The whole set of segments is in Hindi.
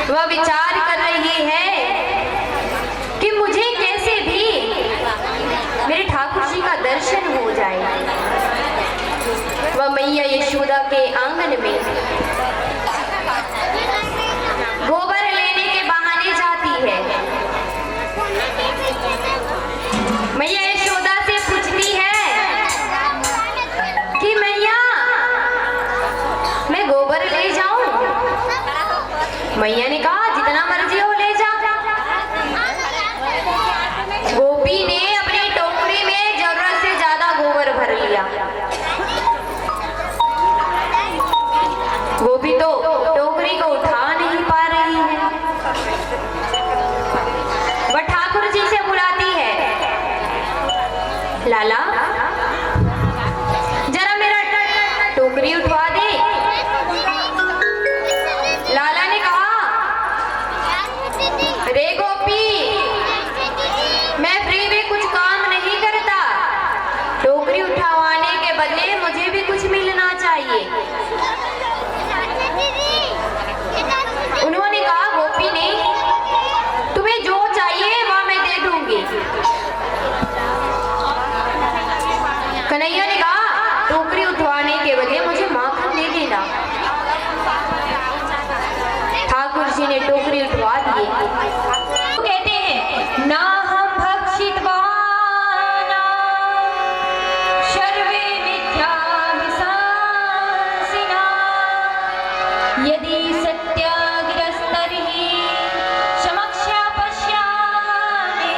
वह विचार कर रही है कि मुझे कैसे भी मेरे ठाकुर जी का दर्शन हो जाए। वह मैया यशोदा के आंगन में गोबर लेने के बहाने जाती है। मैया यशोदा से पूछती है कि मैया मैं गोबर ले जाऊं? मैया ने कहा जितना मर्जी हो ले जा। गोपी ने अपनी टोकरी में जरूरत से ज्यादा गोबर भर लिया। गोपी तो टोकरी को उठा नहीं पा रही है। वह ठाकुर जी से बुलाती है, लाला जरा मेरा टोकरी उठवा दे। लाला ने कहा, रे गोपी मैं फ्री में कुछ काम नहीं करता, टोकरी उठवाने के बदले मुझे भी कुछ मिलना चाहिए। उन्होंने कहा, गोपी ने तुम्हें जो चाहिए वह मैं दे दूंगी। कन्हैया ने कहा, टोकरी उठवाने के बदले मुझे माखन दे देना। ठाकुर जी ने टोकरी उठवा दी। कहते हैं, ना हम भक्षितवाना सर्वे मिथ्याभिशासिना यदि सत्याग्रस्तर्हि समक्षा पश्यामि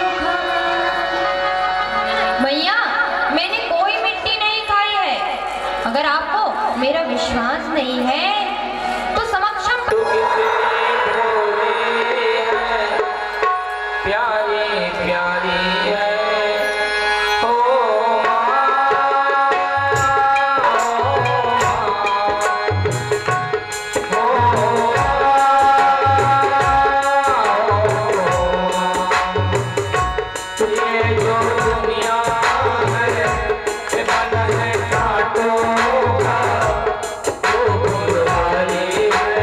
मुखम्। मैया मैंने कोई मिट्टी नहीं खाई है। अगर आपको मेरा विश्वास नहीं है तो समक्षम प्यारी प्यारी है ओ ये जो दुनिया है ये बन है कांटों का, वो फूल वाली है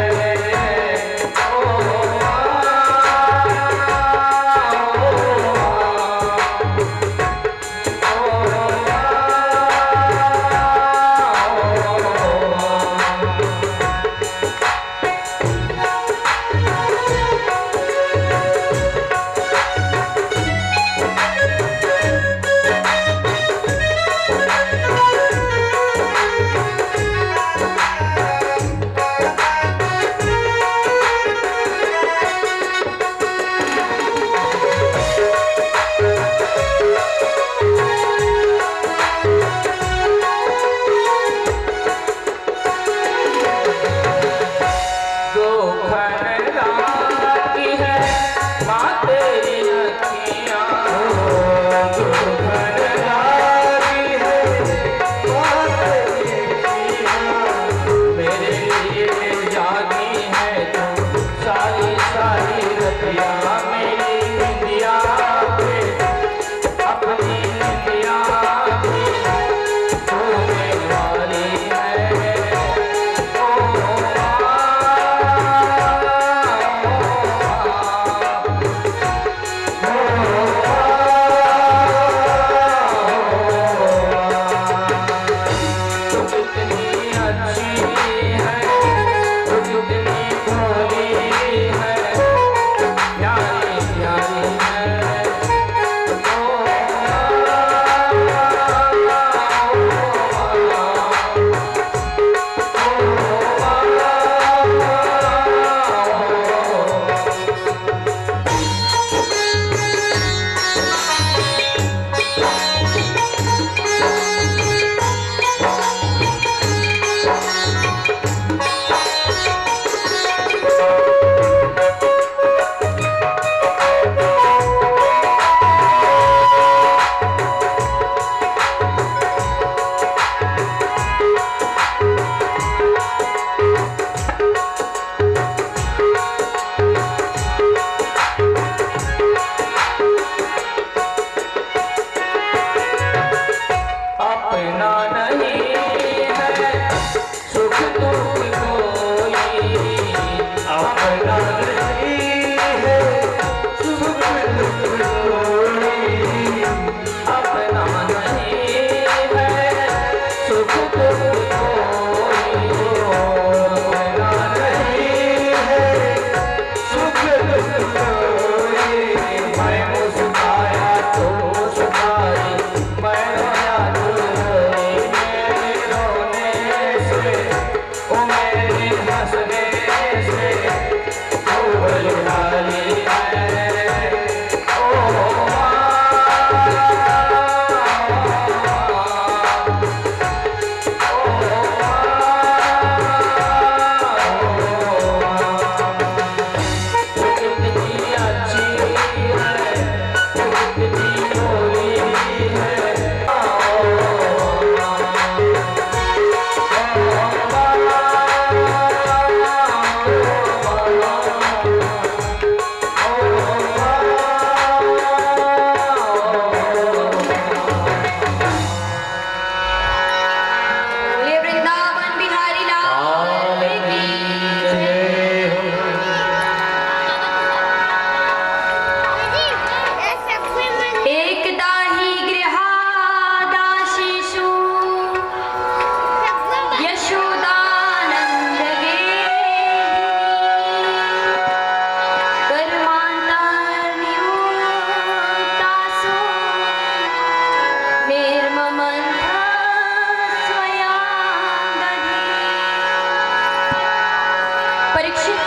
परीक्षित,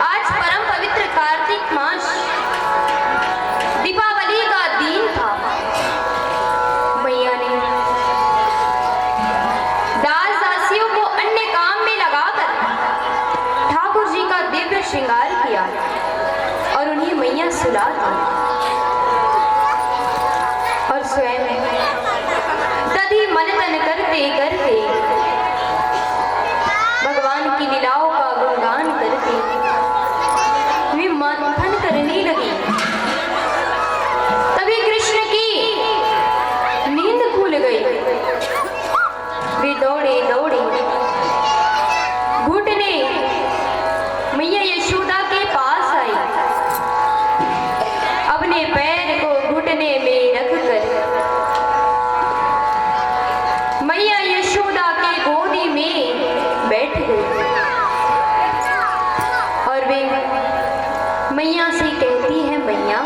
आज परम पवित्र कार्तिक मास दीपावली का दिन था। मैया ने दास दासियों को अन्य काम में लगाकर ठाकुर जी का दिव्य श्रृंगार किया और उन्हें मैया सुला दी और स्वयं दधि मनन करते करते भगवान की लीलाओं का गुणगान करके वे मंथन करने लगी। तभी कृष्ण की नींद खुल गई। वे दौड़े दौड़े घुटने मैया यशोदा के पास आई। अपने पैर को घुटने में रखकर मैया यशोदा के गोदी में बैठ गई और वे मैया से कहती है, मैया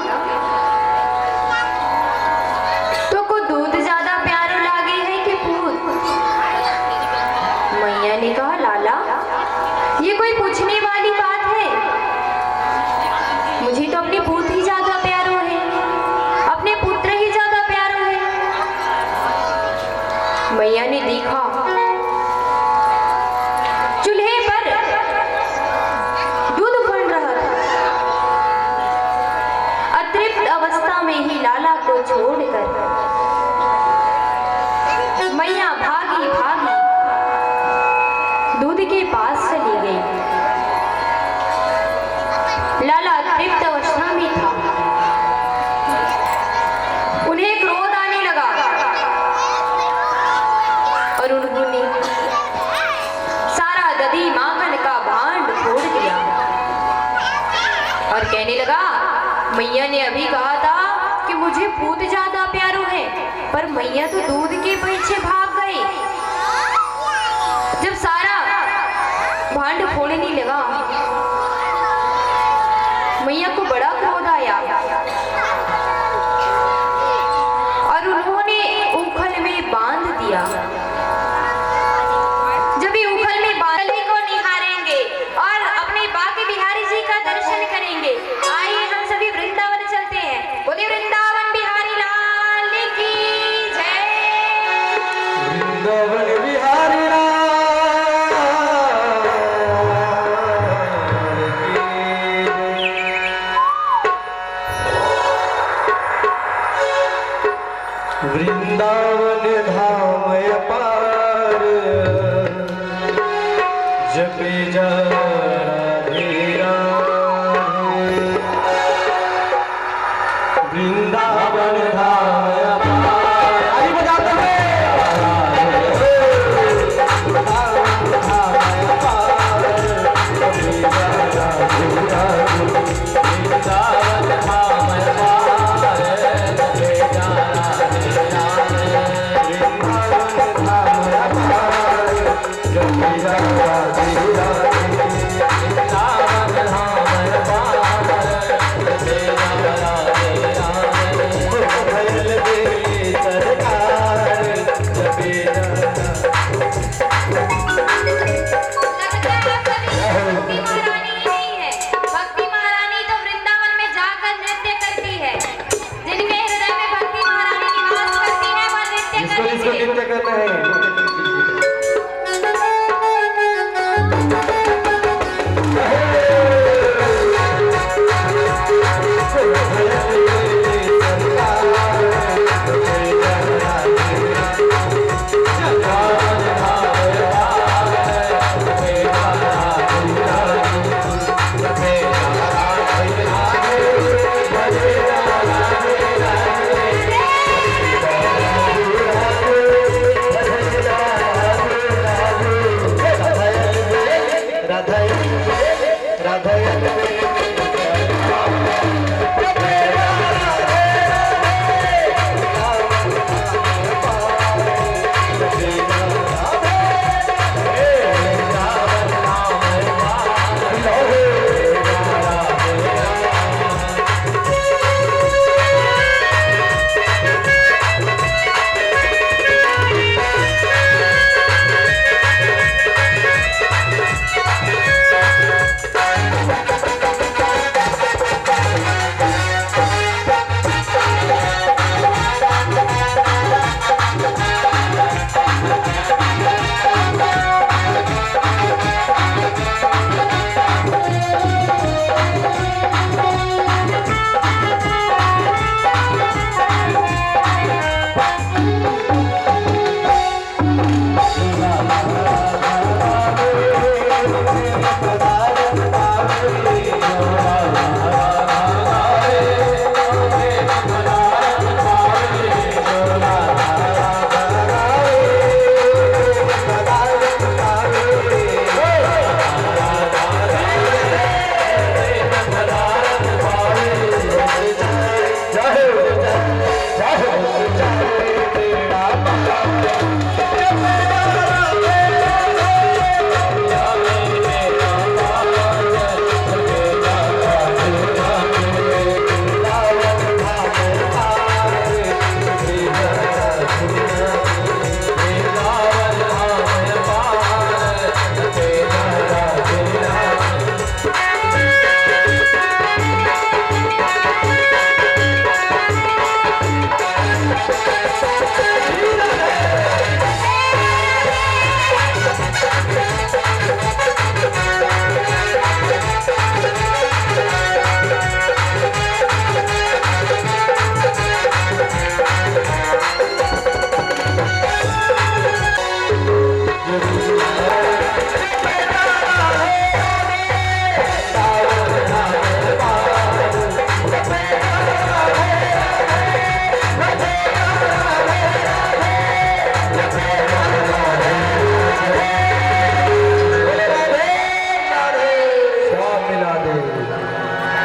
तो को दूध ज्यादा प्यारो लागे है कि पूत? मैया ने कहा, लाला ये कोई पूछने वाली बात है? मुझे तो अपने पूत ही ज्यादा प्यारो है, अपने पुत्र ही ज्यादा प्यारो है। मैया ने देखा चूल्हे पर दूध बन रहा था। अतृप्त अवस्था में ही लाला को छोड़कर मैया भागी भागी दूध के पास चली गई। लाला तृप्त अवस्था में था। उन्हें क्रोध आने लगा और उन्होंने सारा दधी माखन का भांड फोड़ दिया और कहने लगा, मैया ने अभी कहा था कि मुझे पूत ज्यादा प्यारो है, पर मैया तो दूध के पीछे भाग गई। जब सारा भांड फोड़ने लगा, मैया को बड़ा क्रोध आया और उन्होंने उखल में बांध दिया। जब ये उखल में बांधने को निहारेंगे और अपने बाके बिहारी जी का दर्शन करेंगे। आइए हम सभी वृंदावन चलते हैं। बोले वृंदावन बिहारी लाल की जय। वृंदावन बिहारी वृंदावन धाम अपार जपे जा राधे राधे। वृंदावन धाम अपार, आई बजाते हैं। वृंदावन धाम अपार जपे जा राधे राधे। वृंदावन धाम अपार जपे जा राधे राधे। वृंदावन धाम अपार जपे जा राधे राधे।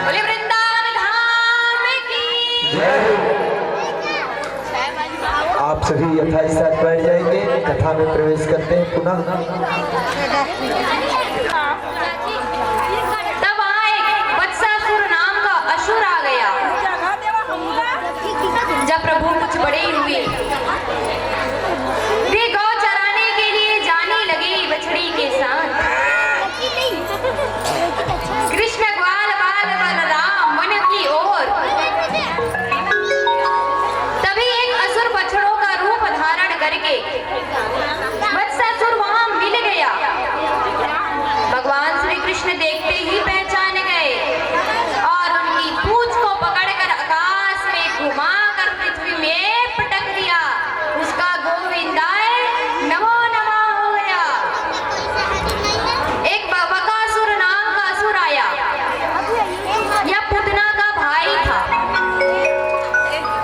बोले वृंदावन धाम की। आप सभी यथास्थान बैठ जाएंगे, कथा में प्रवेश करते हैं पुनः। तब वहाँ एक वत्सासुर नाम का असुर आ गया। जब प्रभु कुछ बड़े हुए, वे गौ चराने के लिए जाने लगे बछड़ी के साथ। कृष्ण ग्वाल बाल बलराम वन की ओर। तभी एक असुर बछड़ों का रूप धारण करके वत्सासुर वहां मिल गया। भगवान श्री कृष्ण देखते ही पहचान गए और उनकी पूंछ को पकड़कर आकाश में घुमाकर पृथ्वी में पटक दिया। उसका गोविंदाय नमो नमः हो गया। एक बकासुर नाम का असुर आया। यह पूतना का भाई था।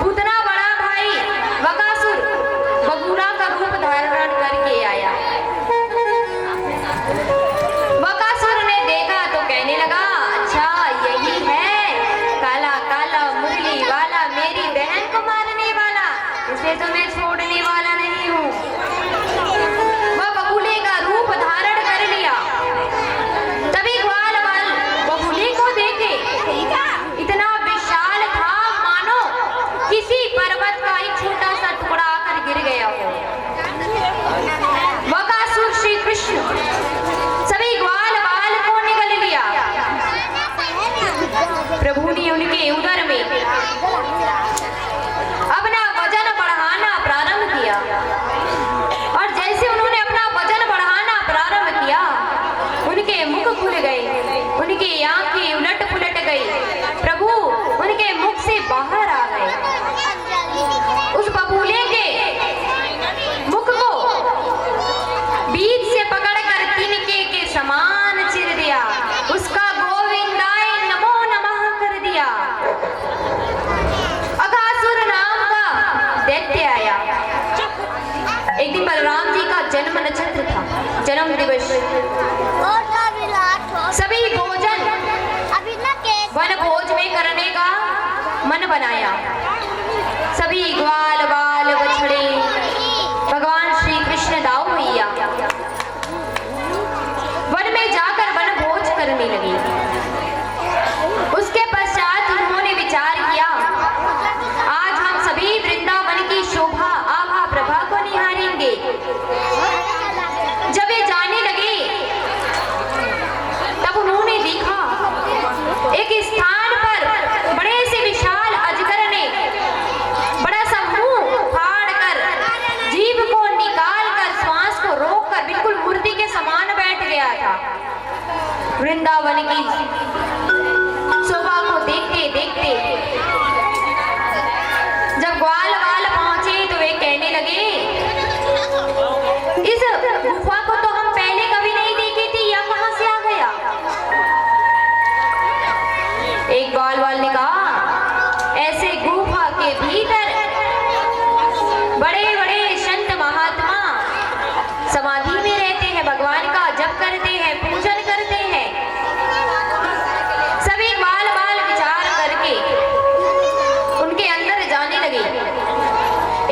पूतना बड़ा भाई बकासुर बगुला का रूप धारण करके आया। बकासुर ने देखा तो कहने लगा, अच्छा यही है काला काला मुरली वाला, मेरी बहन को मारने वाला। इसे तो मैं छोड़ने वाला नहीं हूँ। वह बगुले का रूप धारण कर लिया। तभी ग्वाल बाल बगुले को देखे, इतना विशाल था मानो किसी पर्वत का एक छोटा सा टुकड़ा आकर गिर गया हो। बकासुर श्री कृष्ण सभी ग्वाल बाल को निगल लिया। प्रभु ने उनके उदर में अपना वजन बढ़ाना प्रारंभ किया और जैसे उन्होंने अपना वजन बढ़ाना प्रारंभ किया, उनके मुख खुल गए, उनकी आंखें उलट पुलट गई। प्रभु उनके मुख से बाहर आ गए। उस बबूले के मुख को बीच से पकड़कर तिनके के समान चिर दिया। उसका गोविंदाय नमो नमः कर दिया। अकासुर नाम का दैत्य आया। एक दिन बलराम जी का जन्म नक्षत्र था, जन्म दिवस। सभी भोजन वन भोज में करने का मन बनाया। सभी ग्वाल बाल बछड़े भगवान श्री कृष्ण दाऊ भैया वन में जाकर वन भोज करने लगे। उसके पश्चात उन्होंने विचार किया, आज हम सभी वृंदावन की शोभा आभा प्रभा को निहारेंगे। जब वे जाने लगे तब उन्होंने देखा एक स्थान पर बड़े से विशाल अजगर ने बड़ा सा मुंह फाड़ कर, जीभ को निकाल कर, श्वास को रोक कर बिल्कुल मूर्ति के समान बैठ गया था। वृंदावन की शोभा को देखते देखते जब ग्वाल बाल पहुंचे तो वे कहने लगे, इस गुफा को तो हम पहले कभी नहीं देखी थी, यह कहां से आ गया? एक ग्वाल बाल ने कहा, ऐसे गुफा के भीतर बड़े बड़े संत महात्मा समाधि में रहते हैं, भगवान का जप करते हैं, पूजन करते हैं। सभी ग्वाल बाल विचार करके उनके अंदर जाने लगे।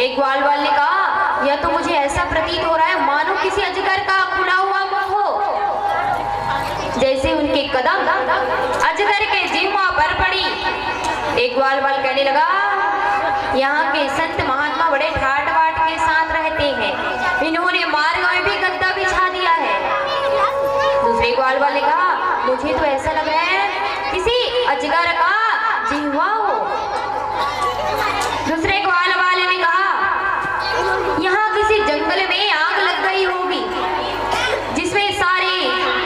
एक ग्वाल बाल ने कहा, यह तो मुझे ऐसा प्रतीत हो रहा है मानो किसी अजगर का खुला हुआ मुंह हो। जैसे उनके कदम अजगर के जिह्वा पर पड़ी, एक ग्वाल बाल कहने लगा, यहाँ के संत महात्मा बड़े ठाट बाट के साथ रहते हैं, इन्होंने मार्ग में भी गद्दा बिछा दिया है। दूसरे ग्वाल बाल ने कहा, मुझे तो ऐसा लग रहा है किसी अजगर का जिह्वा हो। दूसरे ग्वाल वाले ने कहा, यहाँ किसी जंगल में आग लग गई होगी जिसमें सारे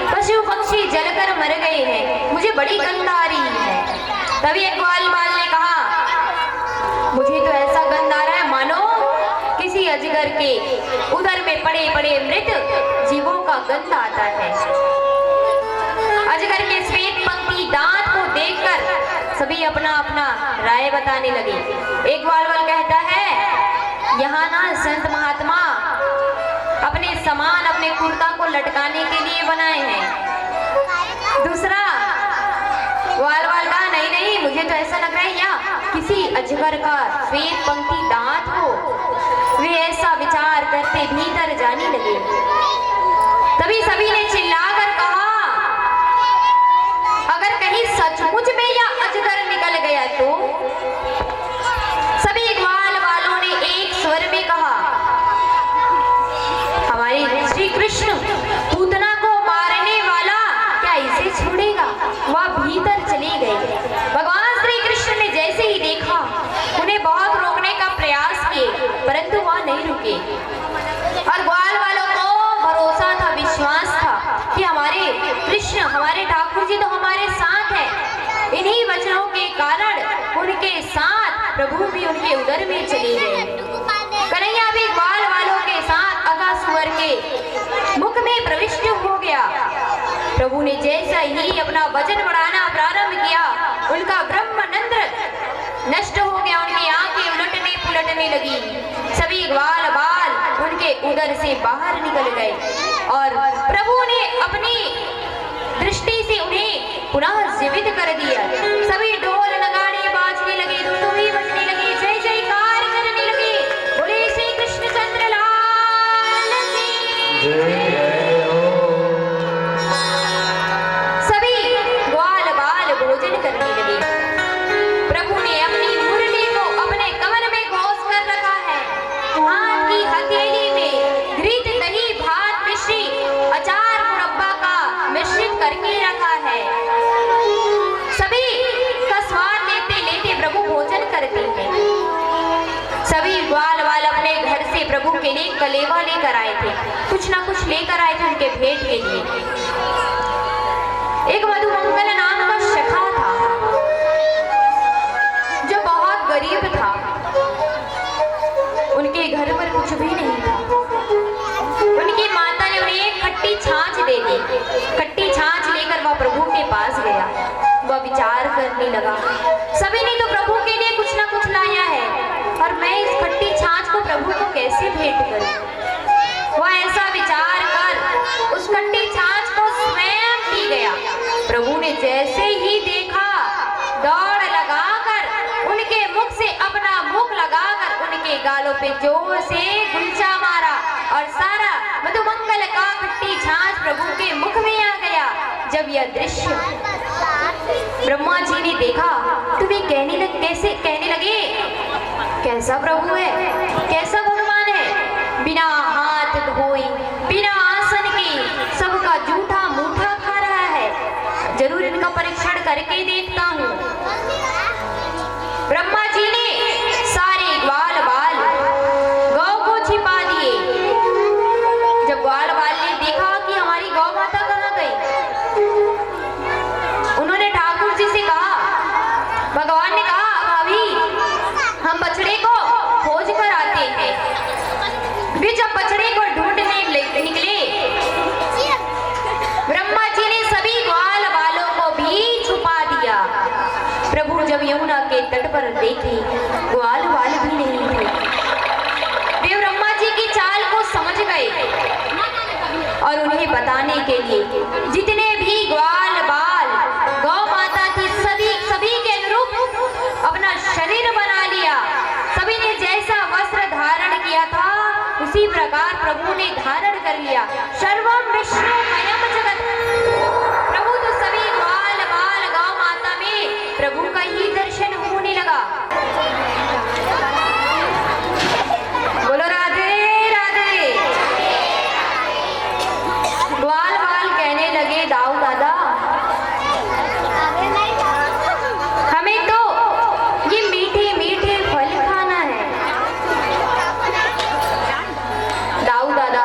पशु पक्षी जलकर मर गए हैं, मुझे बड़ी गंध आ रही है। तभी एक ग्वाल बाल ने कहा, मुझे तो ऐसा गंध आ रहा है मानो किसी अजगर के उदर में पड़े पड़े मृत जीवों का गंध आता है। अजगर के श्वेत पंक्ति दांत को देखकर सभी अपना अपना राय बताने लगे। एक ग्वालवाल कहता है, यहाँ ना संत महात्मा अपने सामान अपने कुर्ता को लटकाने के लिए बनाए हैं। दूसरा ग्वालवाल का, नहीं नहीं, मुझे तो ऐसा लग रहा है यहाँ किसी अजगर का श्वेत पंक्ति दांत हो। वे ऐसा विचार करते भीतर जाने लगे। तभी सभी ने चिल्लाकर कहा, अगर कहीं सचमुच में यह अजगर निकल गया तो? सभी ग्वाल वालों ने एक स्वर में कहा, हमारे श्री कृष्ण पूतना को मारने वाला क्या इसे छोड़ेगा? वह भीतर चले गए। भगवान श्री कृष्ण ने जैसे ही देखा, उन्हें बहुत रोकने का प्रयास किए, परंतु वह नहीं रुके। और ग्वाल वालों को भरोसा था, विश्वास था कि हमारे कृष्ण, हमारे ठाकुर जी तो हमारे साथ हैं। इन्हीं वचनों के कारण उनके साथ प्रभु भी उनके उदर में चले गए। कन्हैया भी ग्वाल वालों के साथ अगासुर के मुख में प्रविष्ट हो गया। प्रभु ने जैसा ही अपना वजन बढ़ाना प्रारंभ किया, उनका ब्रह्मानंद नष्ट हो गया, उनकी आंखें उलटने पुलटने लगी। सभी ग्वाल बाल उनके उदर से बाहर निकल गए और प्रभु ने अपनी दृष्टि से उन्हें पुनः जीवित कर दिया। सभी ढोल नगाड़े बाजने लगे, धुंधुली बजने लगी, जय जयकार करने लगे। बोले श्री कृष्णचंद्र लाल की जय हो। सभी ग्वाल बाल भोजन करने लगे। प्रभु ने अपनी मुरली को अपने कमर में घोंस कर रखा है। हाथ की हथेली में घृत, दही, भात, मिश्री, अचार, मुरब्बा का मिश्रित करके रखा है। सभी का स्वाद लेते लेते प्रभु भोजन करते हैं। सभी ग्वाल वाल अपने घर से प्रभु के लिए कलेवा लेकर आए थे, कुछ ना कुछ लेकर आए थे उनके भेंट के लिए। एक मधुमंगल नाम का शखा था जो बहुत गरीब था। उनके घर पर कुछ भी नहीं था। उनकी माता ने उन्हें एक खट्टी छाछ दे दी। खट्टी छाछ लेकर वह प्रभु के पास गया। वह विचार करने लगा, सभी ने तो प्रभु के लिए कुछ ना कुछ लाया है और मैं इस खट्टी छाछ को प्रभु को कैसे भेंट करूं? वह ऐसा विचार कर उस खट्टी छाछ को स्वयं पी गया। प्रभु ने जैसे ही देखा, दौड़ लगाकर उनके मुख से अपना मुख लगाकर उनके गालों पे जोर से गुलचा मारा और सारा मधुमंगल का खट्टी छाछ प्रभु के मुख में आ गया। जब यह दृश्य ब्रह्मा जी ने देखा तो वे कैसे कहने लगे, कैसा प्रभु है, कैसा भगवान है, बिना हाथ धोए, बिना आसन के सबका जूठा मूठा खा रहा है। जरूर इनका परीक्षण करके देखता हूँ। ब्रह्मा जी ने सारे ग्वाल बाल गौ को छिपा दिए। जब ग्वाल बाल ने देखा कि हमारी गौ माता कहाँ गई, उन्होंने ठाकुर जी से कहा, भगवान ने कहा, भाभी हम बछड़े को खोज कर आते हैं। वे जब बछड़े को ढूंढने निकले, ब्रह्मा जी ने सभी ग्वाल बालों को भी छुपा दिया। प्रभु जब यमुना के तट पर देखे, ग्वाल बाल भी नहीं थे। वे ब्रह्मा जी की चाल को समझ गए और उन्हें बताने के लिए जितने भी ग्वाल बाल गौ माता थी, सभी के अनुरूप अपना शरीर बना लिया। सभी ने जैसा वस्त्र धारण किया था उसी प्रकार प्रभु ने धारण कर लिया। सर्वम विष्णुमयम जगत। प्रभु तो सभी ग्वाल बाल गौ माता में प्रभु का ही दर्शन होने लगा। बोलो राधे राधे। ग्वाल बाल कहने लगे, दाऊ दादा, हमें तो ये मीठे मीठे फल खाना है। दाऊ दादा,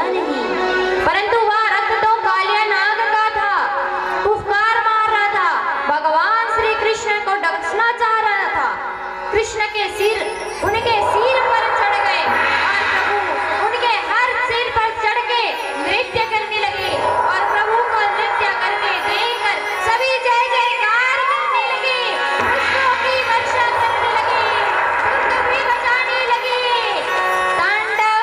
छोड़ा नहीं, परंतु वह रक्त तो कालिया नाग का था, फुफकार मार रहा था, भगवान श्री कृष्ण को डसना चाह रहा था। कृष्ण के सिर उनके सिर पर चढ़ गए और प्रभु उनके हर सिर पर चढ़ के नृत्य करने लगे और प्रभु को नृत्य करते देखकर सभी जय जयकार करने लगे, पुष्पों की वर्षा करने लगे, धुन भी बजाने लगे। तांडव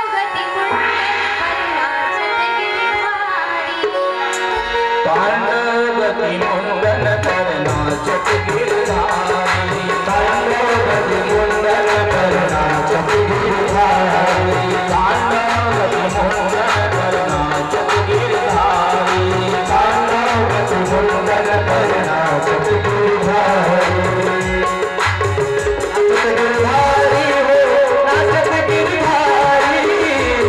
गति मुंडन पर नाचत गिरधारी, तांडव गति मुंडन पर नाचत गिरधारी, तांडव गति मुंडन पर नाचत गिरधारी, तांडव गति मुंडन पर नाचत गिरधारी। नाचत गिरधारी हो, नाचत गिरधारी,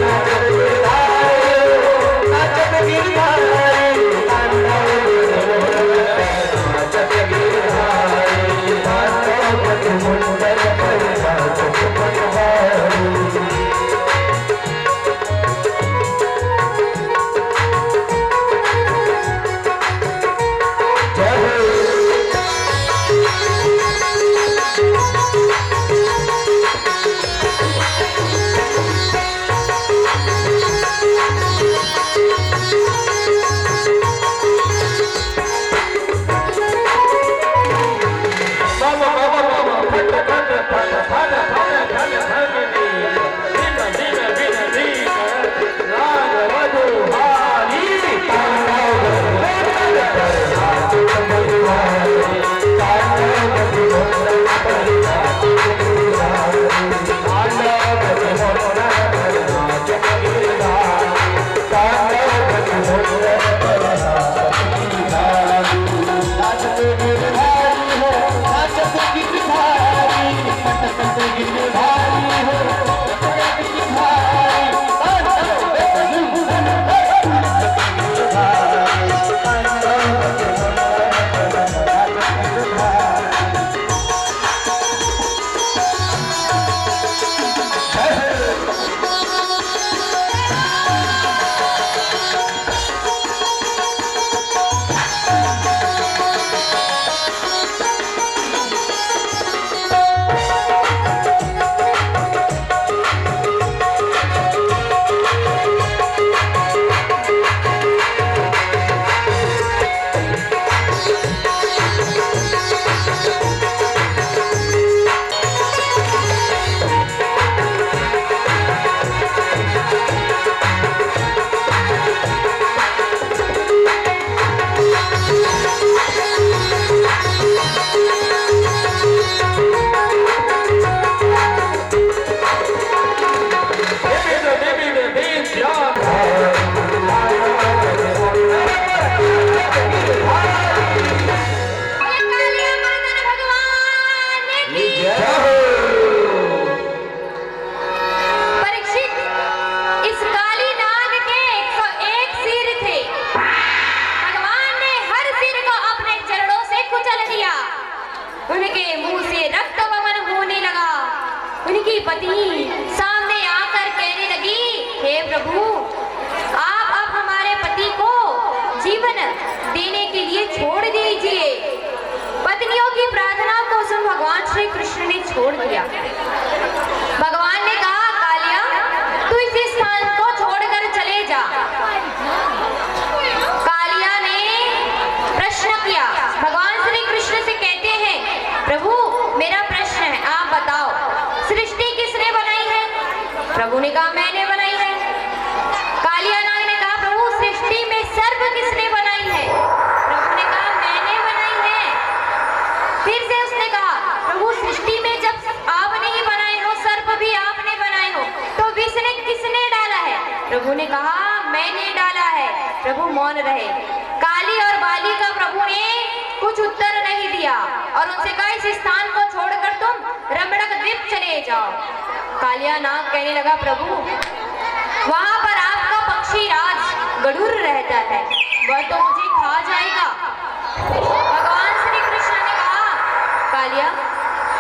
नाचत गिरधारी हो, नाचत गिरधारी, नाचत गिरधारी, तांडव गति मुंडन पर नाचत गिरधारी। पत्नी सामने आकर कहने लगी, हे प्रभु, आप अब हमारे पति को जीवन देने के लिए छोड़ दीजिए। पत्नियों की प्रार्थना को सुन भगवान श्री कृष्ण ने छोड़ दिया। भगवान ने कहा, कालिया, तू इस स्थान को छोड़कर चले जा। कालिया ने प्रश्न किया, भगवान श्री कृष्ण से कहते हैं, प्रभु मेरा प्रश्न है, आप बताओ सृष्टि किसने बनाई है? प्रभु ने कहा, मैंने बनाई है। कालिया नाग ने कहा, प्रभु सृष्टि में सर्प किसने बनाई है? प्रभु ने कहा, मैंने बनाई है। फिर से उसने कहा, प्रभु सृष्टि में जब आपने ही बनाए हो, सर्प भी आपने बनाए हो, तो विष ने किसने डाला है? प्रभु ने कहा, मैंने डाला है। प्रभु मौन रहे। काली और बाली का प्रभु ने कुछ उत्तर नहीं दिया और उनसे कहा, इस स्थान को छोड़कर तुम रमणक द्वीप चले जाओ। कालिया नाग कहने लगा, प्रभु वहां पर आपका पक्षी राज गरुड़ रहता है, वह तो मुझे खा जाएगा। भगवान श्री कृष्ण ने कहा, कालिया,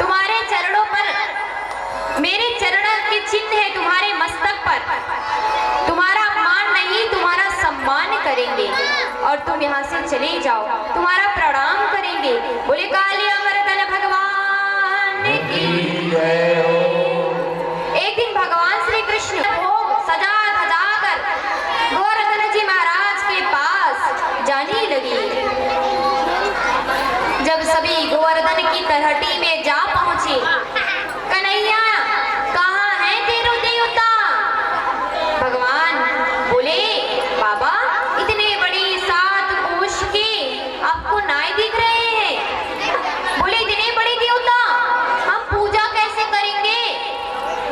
तुम्हारे चरणों पर मेरे चरण के चिन्ह है, तुम्हारे मस्तक पर। तुम्हारा अपमान चले जाओ, तुम्हारा प्रणाम करेंगे। बोले काली अमरतन भगवान की। एक दिन भगवान श्री कृष्ण भोग सजा धजा कर गोवर्धन जी महाराज के पास जाने लगे। जब सभी गोवर्धन की तलहटी में जा पहुंचे, कन्हैया कहाँ है तेरो देवता? भगवान बोले बाबा इतने बड़ी 7 कोश के आपको नाय दिख रहे हैं। बोले इतने बड़े देवता हम पूजा कैसे करेंगे?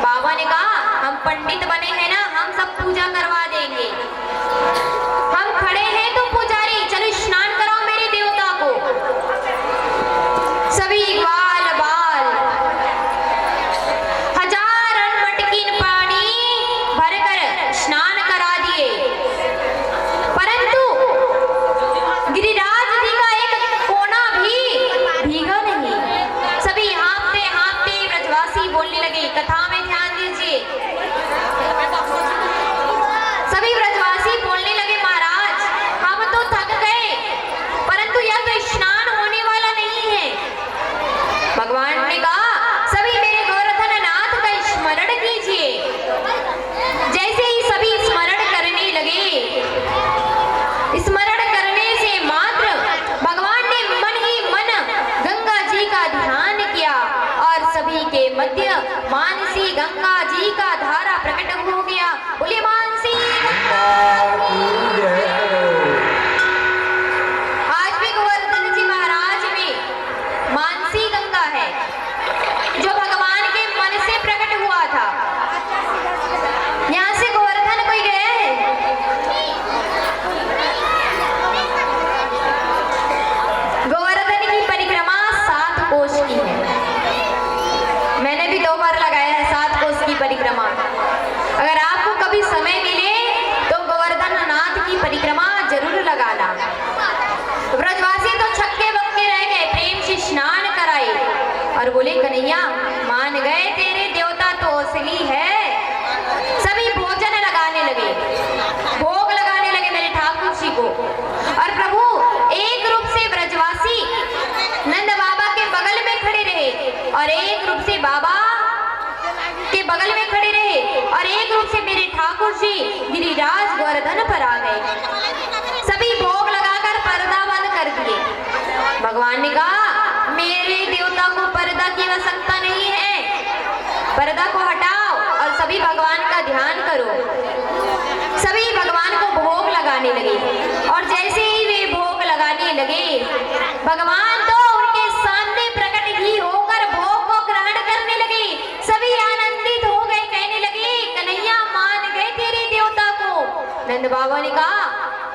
बाबा ने कहा हम पंडित बने हैं ना, हम सब पूजा करवा देंगे। हम खड़े हैं तो पुजारी, चलो स्नान कराओ मेरे देवता को। सभी ग्वाल बाल 1000 मटकीन पानी भरकर स्नान करा दिए, परंतु गिरिराज जी का एक कोना भी भीगा नहीं। सभी हाँफते हाँफते ब्रजवासी बोलने लगे। कथा में ध्यान दीजिए। सभी ब्रजवासी बोलने लगे महाराज हम तो थक गए, परंतु यह तो स्नान होने वाला नहीं है। भगवान ने कहा सभी मेरे गोवर्धन नाथ का स्मरण कीजिए। जैसे ही सभी स्मरण करने लगे, स्मरण करने से मात्र भगवान ने मन ही मन गंगा जी का ध्यान किया और सभी के मध्य मानसी गंगा जी का धारा प्रकट हो गया। बोले मानसी आज भी गोवर्धन जी महाराज में मानसी गंगा है जो भगवान के मन से प्रकट हुआ था। यहाँ से गोवर्धन कोई गया है? गोवर्धन की परिक्रमा 7 कोश की है। मैंने भी 2 बार लगाया है 7 कोश की परिक्रमा। अगर आपको कभी समय मिले तो गोवर्धन नाथ की परिक्रमा जरूर लगाना। ब्रजवासी तो छक्के बक्के रह गए, प्रेम से स्नान कराए और बोले कन्हैया मान गए तेरे देवता तो असली है। सभी भोजन लगाने लगे, भोग लगाने लगे मेरे ठाकुर जी को। और प्रभु एक रूप से ब्रजवासी नंद बाबा के बगल में खड़े रहे और एक रूप से बाबा के बगल में खड़े रहे और एक रूप से मेरे ठाकुर जी गिरिराज गोवर्धन पर आ गए। सभी भोग लगाकर पर्दा बंद कर दिए। भगवान ने कहा मेरे देवता को पर्दा की आवश्यकता नहीं है, पर्दा को हटाओ और सभी भगवान का ध्यान करो। सभी भगवान को भोग लगाने लगे और जैसे ही वे भोग लगाने लगे, भगवान तो उनके सामने प्रकट ही होकर भोग को ग्रहण करने लगे। सभी आनंदित हो गए, कहने लगे कन्हैया मान गए तेरे देवता को। नंद बाबा ने कहा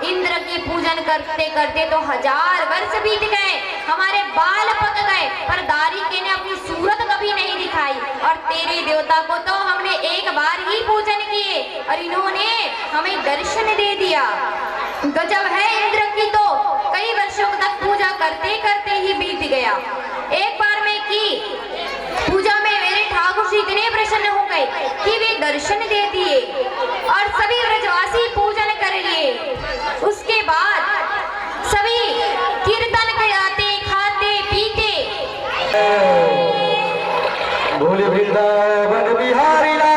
इंद्र की पूजन करते करते तो 1000 वर्ष बीत गए, हमारे बाल पक गए, पर दारिके ने अपनी सूरत कभी नहीं दिखाई और तेरे देवता को तो हमने एक बार ही पूजन किए और इन्होंने हमें दर्शन दे दिया। गजब है इंद्र की, तो कई वर्षों तक पूजा करते करते ही बीत गया। एक बार में की पूजा में मेरे ठाकुर जी इतने प्रसन्न हो गए कि वे दर्शन दे दिए और सभी ब्रजवासी पूजन कर लिए। उसके बाद सभी कीर्तन गाते खाते पीते भोले वृंदावन बिहारी लाल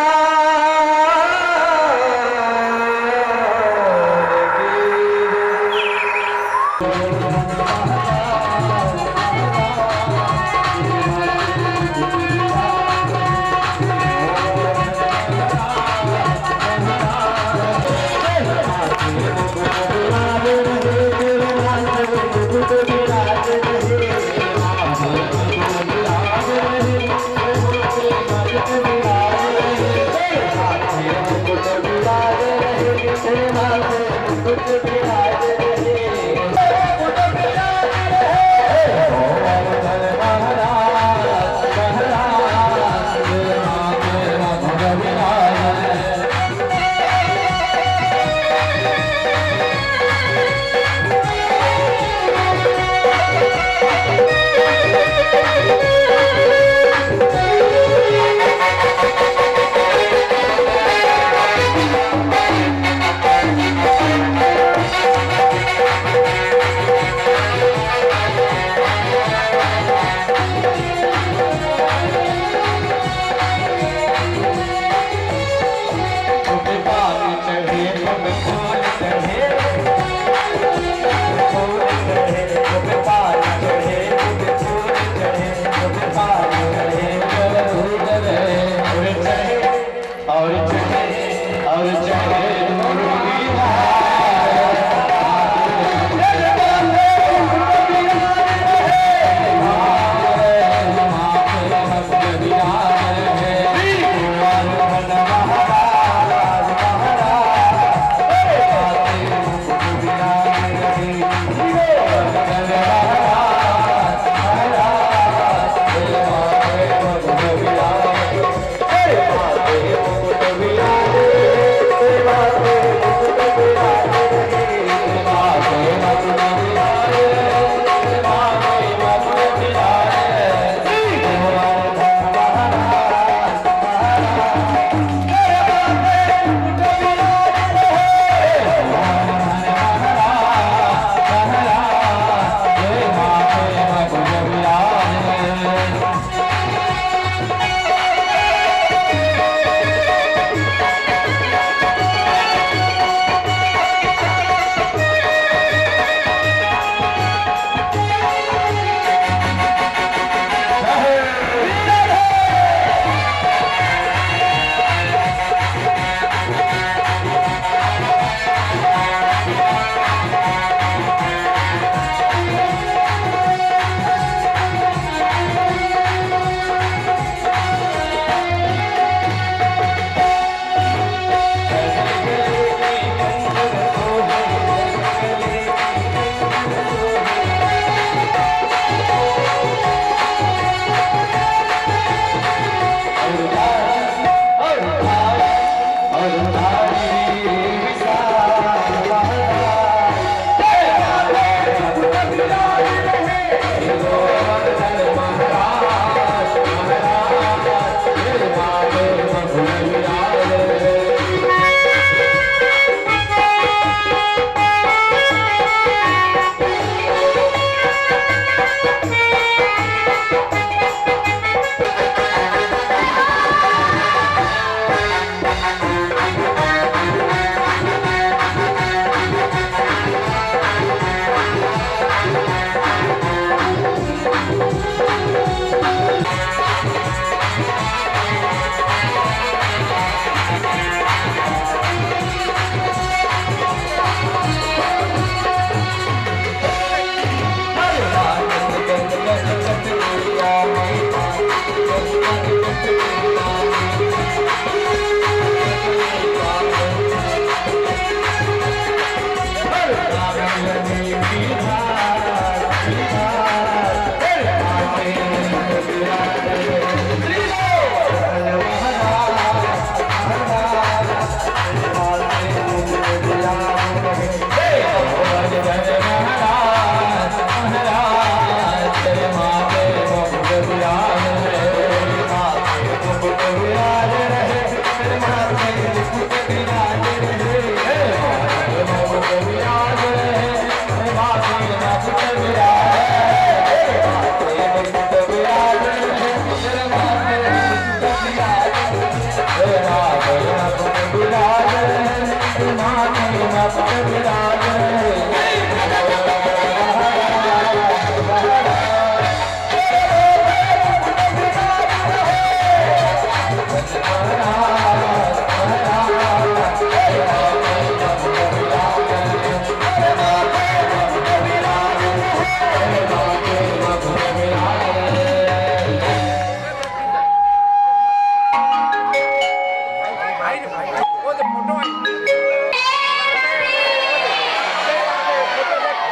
अपने विराज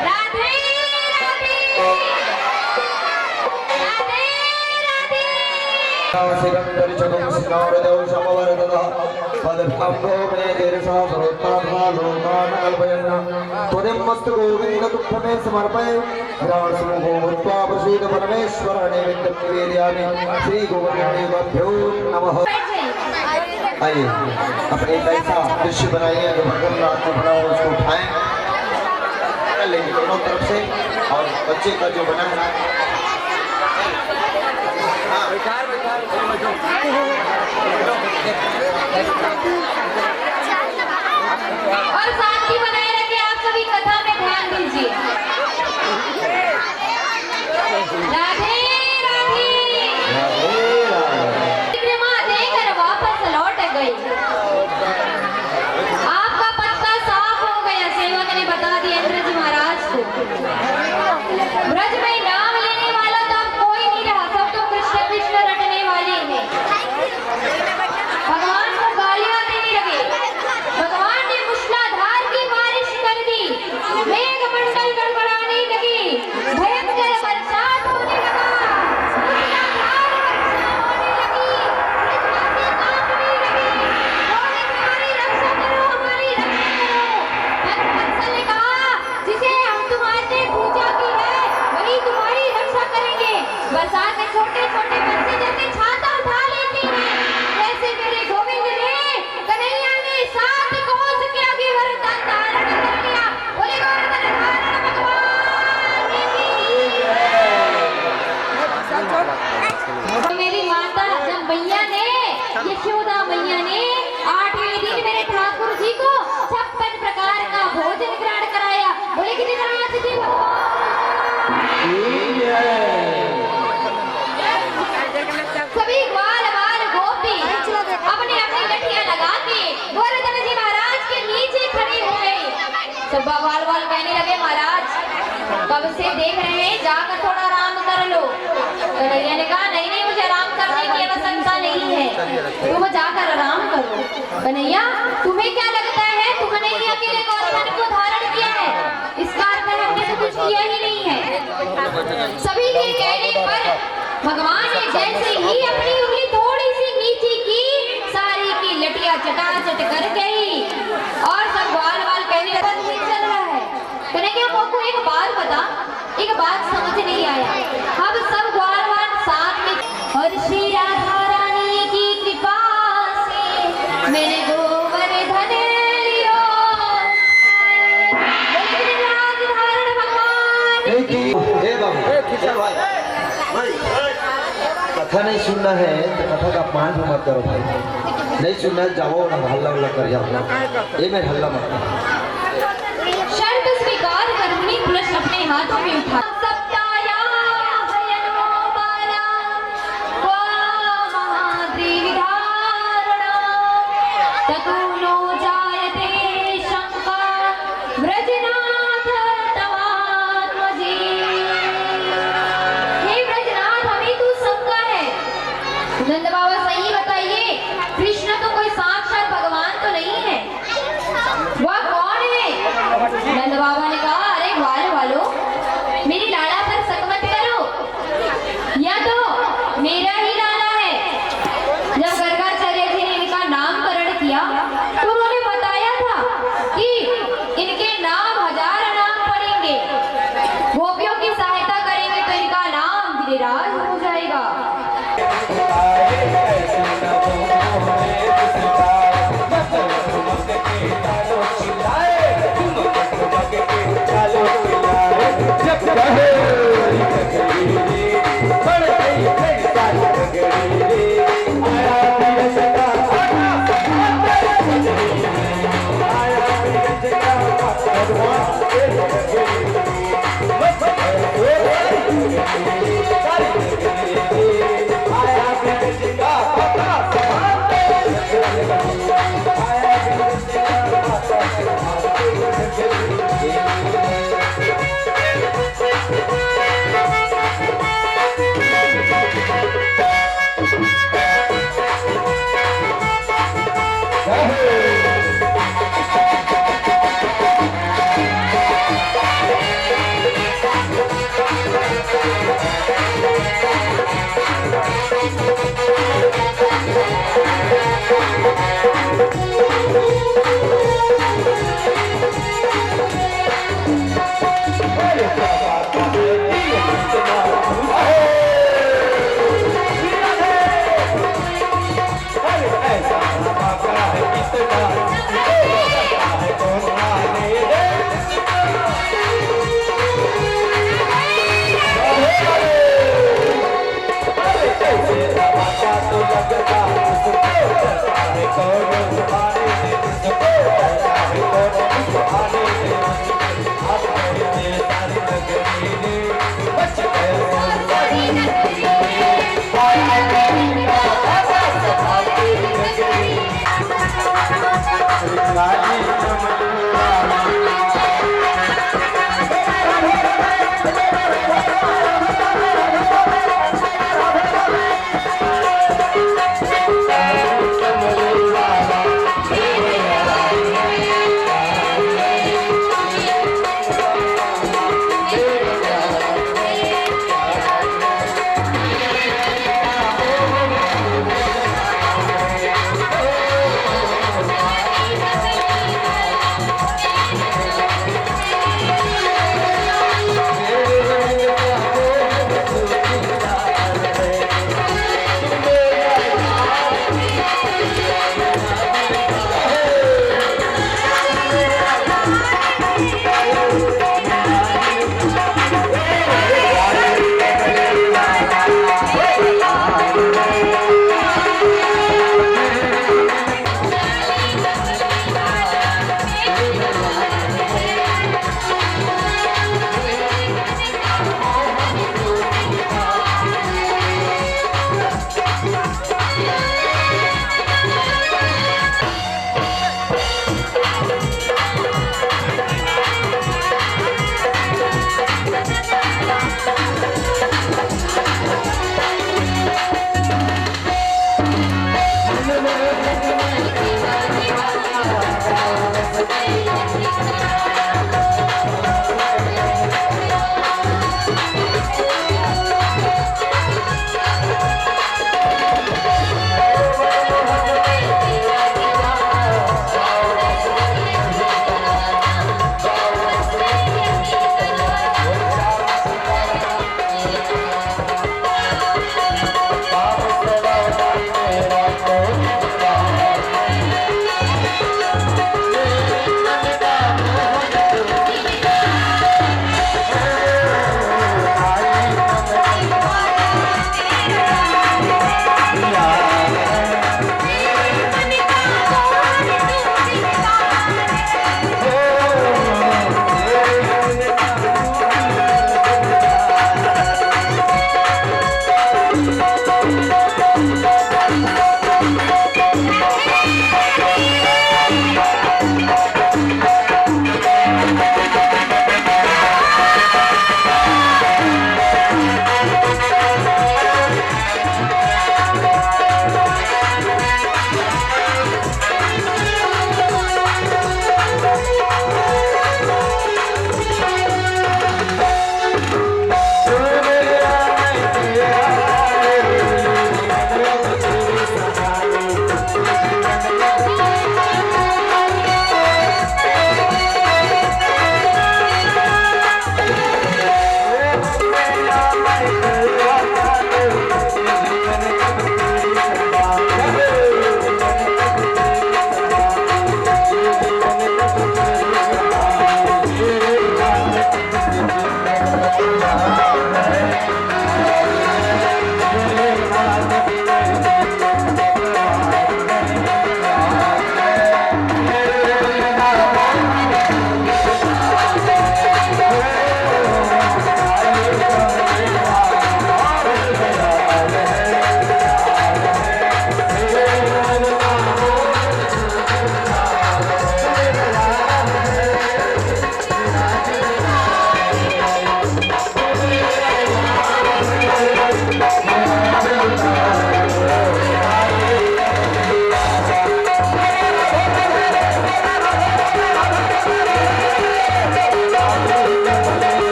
राधे राधे शिवं परिचकं स्नारदौ समवर्ततः पदभ्याम्भो मे तीर्षा सर्वोत्तमः लोकान् कल्पयन् त्वं मस्तु गोविन्द तुभ्यमे समर्पये विराट्समूहो भूत्वा प्रसीद परमेश्वर नैवेद्यं निवेदयामि श्री गोविन्देभ्यो नमः। आइए अपने एक ऐसा दृश्य बनाइए जो भगवान रात को बना हो उसको उठाएं कर लेंगे दोनों तरफ से और बच्चे का जो बना है और शांति बनाए रखे। आप सभी कथा में ध्यान दीजिए। राधे राधे विक्रमा देकर वापस लौट गई। आपका पत्ता साफ हो गया। सेवक ने बता दिया इंद्र जी महाराज को। ब्रज में नाम लेने वाला तो अब कोई नहीं रहा, सब तो कृष्ण कृष्ण रटने वाले हैं। भगवान को गालियां देने लगे। भगवान ने मूसलाधार की बारिश कर दी। मेघ मंडल गड़गड़ाने लगी। भयंकर बरसात होने लगा। मूसलाधार वर्षा होने लगी। आकाशें कांपने लगी। बोले हमारी रक्षा करो, हमारी रक्षा करो। भक्तवत्सल ने कहा जिसे हम तुम्हारे पूजा की है वही तुम्हारी रक्षा करेंगे। बरसात में छोटे छोटे बच्चे जैसे छाता उठा लेते हैं वैसे मेरे गोविंद ने कन्हैया ने 7 कोस के आगे वरदान धारण कर लिया। बोले गोवर्धन धारण भगवान की। मेरी माता जब मैया ने यशोदा मैया ने 8वें दिन मेरे ठाकुर जी को 56 प्रकार का भोजन ग्रहण कराया। बोले गिरिराज जी भगवान। सभी ग्वाल बाल गोपी अपने अपनी लठियां लगा के गोवर्धन जी महाराज के नीचे खड़े हो गए। सब ग्वाल बाल कहने लगे महाराज कब से देख रहे हैं, जाकर थोड़ा आराम कर लो। कन्हैया ने कहा नहीं नहीं मुझे आराम करने की आवश्यकता नहीं है, तुम जाकर आराम करो। कन्हैया तुम्हें क्या लगता है तुमने ही अकेले गोवर्धन को धारण किया है? इसका अर्थ है हमने तो कुछ किया ही नहीं है। सभी के कहने पर भगवान ने जैसे ही अपनी उंगली थोड़ी सी नीचे की सारी की लटिया चटाचट कर गई और सब ग्वाल बाल कहने लगा नहीं चल रहा है। कन्हैया को एक बात बता, एक बात समझ नहीं आया। अब सब ग्वाल बाल साथ में और श्री राधा रानी की कृपा से मैंने गोवर्धन लियो। गिरिराज धारण भगवान। हे बाबू कथा नहीं सुनना है तो कथा का पाठ मत करो भाई। नहीं सुनना है जाओ ना हल्ला उल्ला कर जाओ। ये में हल्ला मत करो। शर्त स्वीकार करनी पुलिस अपने हाथों में उठा। सप्ताया भयनो बाला वा महाद्रिविधारणा तकुलो जायते शंका व्रजनाथ तवात्मजी। हे व्रजनाथ हमें तू शंका है। नंद बाबा सही बताइए कृष्ण तो कोई साक्षात भगवान तो नहीं है, वह कौन है? नंद बाबा ने कहा अरे ग्वाल वालों मेरी जय हो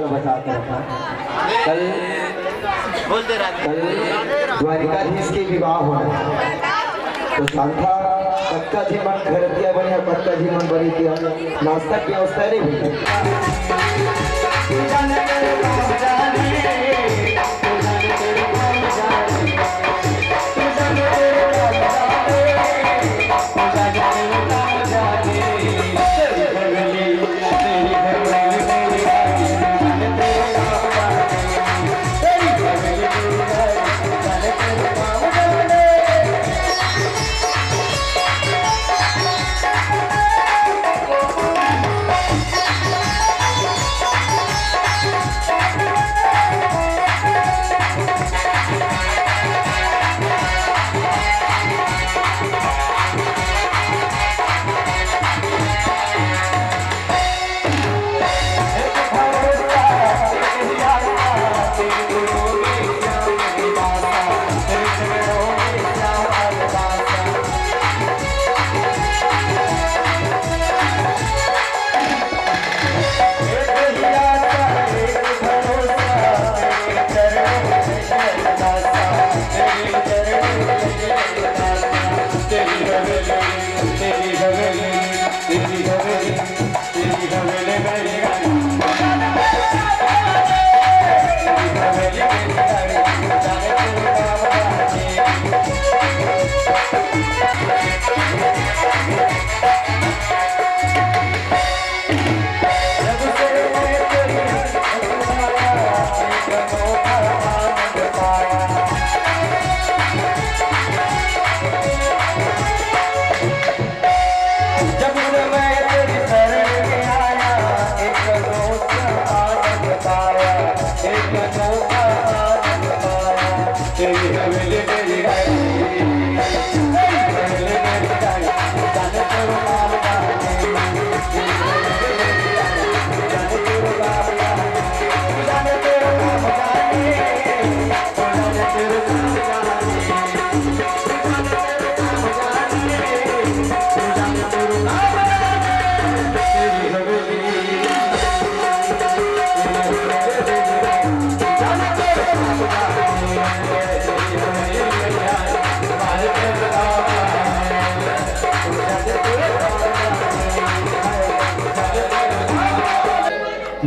में बचा कर रखा। कल द्वारिकाधीश के विवाह होना तो सांता कक्का जी मन घर दिया बढ़िया, कक्का जी मन बड़ी दिया, नाश्ता की व्यवस्था नहीं हुई।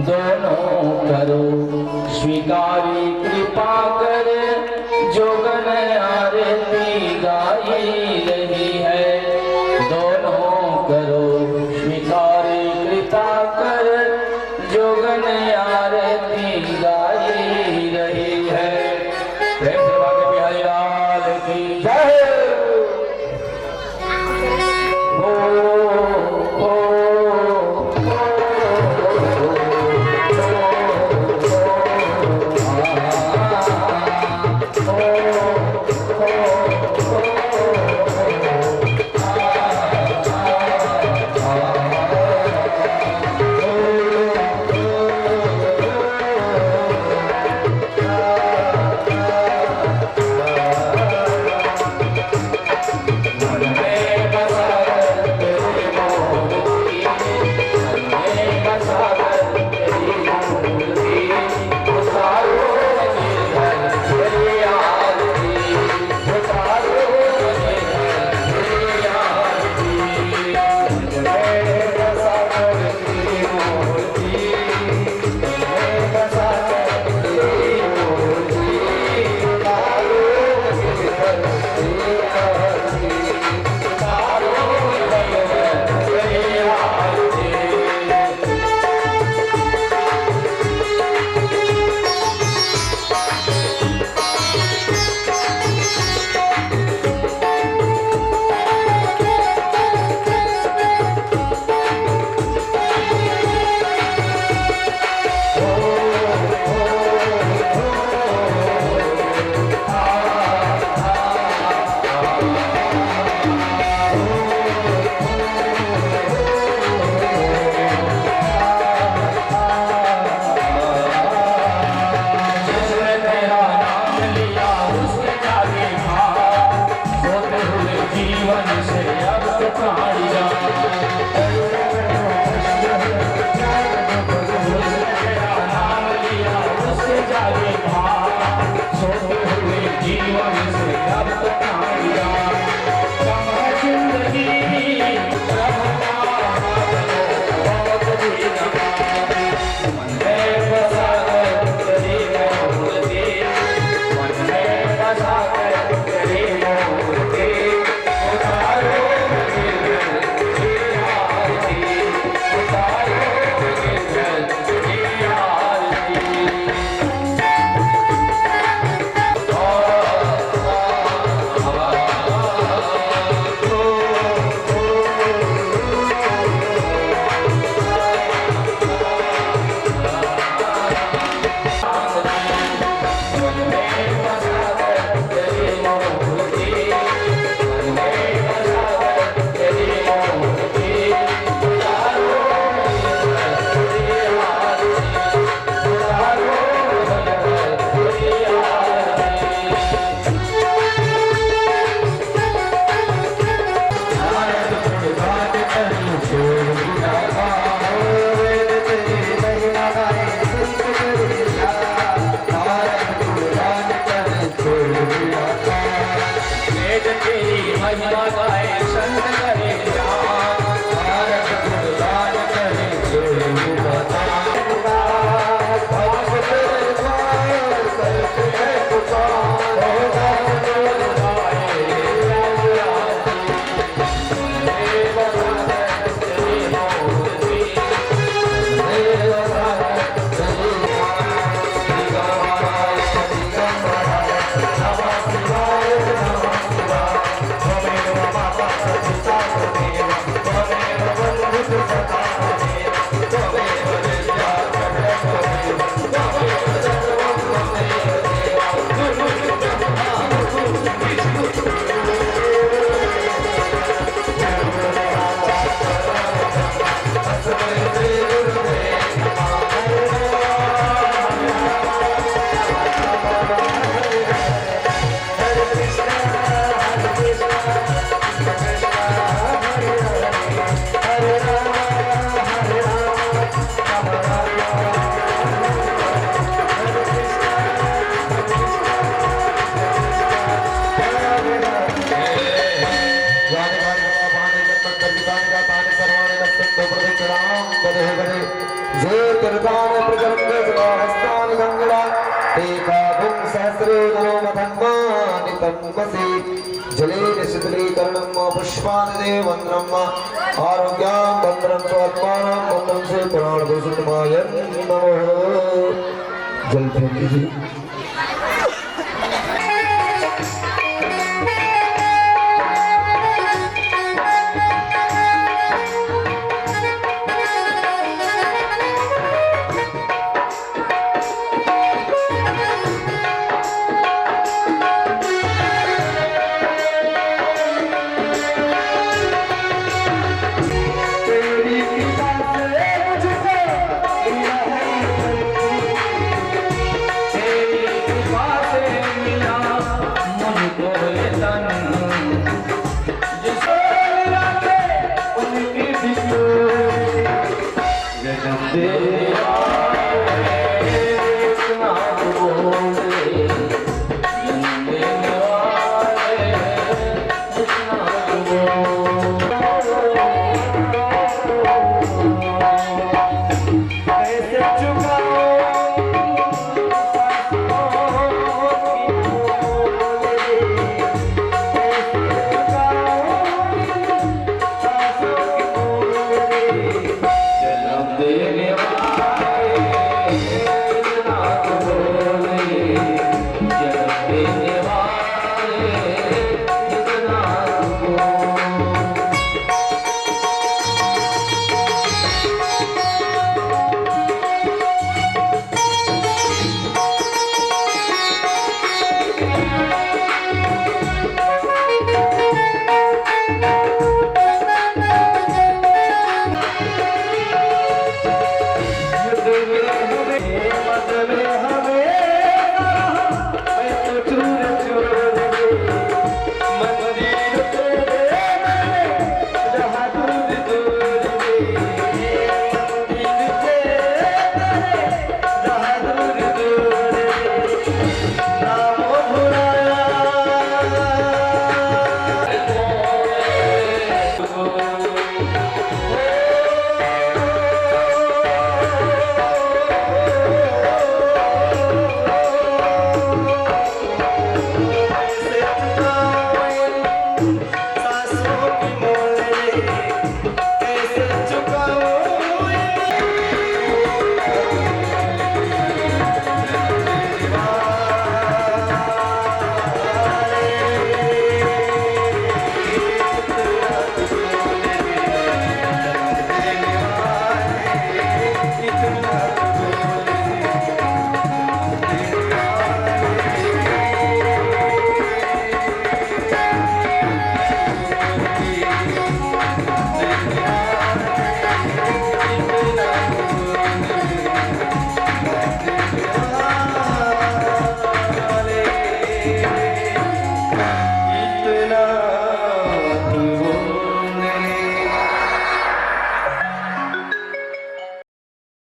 दोनों करो स्वीकारी कृपा कर, जोगन आरती गाई रही है। दोनों करो स्वीकारी कृपा कर, जोगन आरती गाई रही है। प्रेम से बाके बिहारी लाल की जय। जे तीर्थान प्रकरंग जलाहस्तान गंगड़ा एकागुं सहस्रोदरो मधन्मानि तन्मसि जले निशितलीकरणं पुष्पानि वन्द्रं आरोग्यां वन्द्रं स्वात्मानं वन्द्रं से प्राणभूषितमाय नमः। जल फेंक दीजिए। Yeah.